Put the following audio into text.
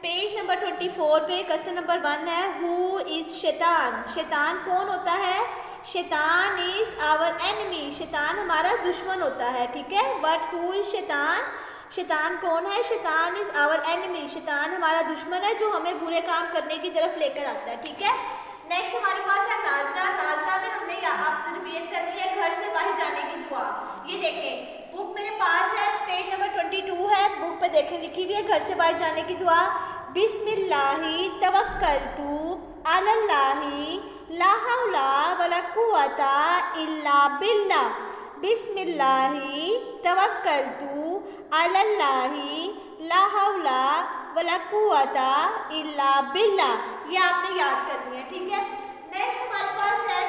Page number 24 पे question number 1 है, who is शैतान। शैतान कौन होता है? शैतान इज आवर एनिमी। शैतान हमारा दुश्मन होता है, ठीक है। बट हु इज शैतान? शैतान कौन है? शैतान इज आवर एनिमी। शैतान हमारा दुश्मन है जो हमें बुरे काम करने की तरफ लेकर आता है, ठीक है। नेक्स्ट हमारे पास है नाजरा। नाजरा में हमने आपने रिवीजन करनी है घर से बाहर जाने की दुआ। ये देखें बुक मेरे पास है, पेज नंबर 22 है, बुक पे देखें लिखी हुई है घर से बाहर जाने की दुआ। बिस्मिल्लाहि तवक्कलतु अलल्लाहि ला हौला वला कुव्वता इल्ला बिल्लाह। बिस्मिल्लाहि तवक्कलतु अलल्लाहि ला हौला वला कुव्वता इल्ला बिल्लाह। ये आपने याद करनी है, ठीक है। नेक्स्ट हमारे पास है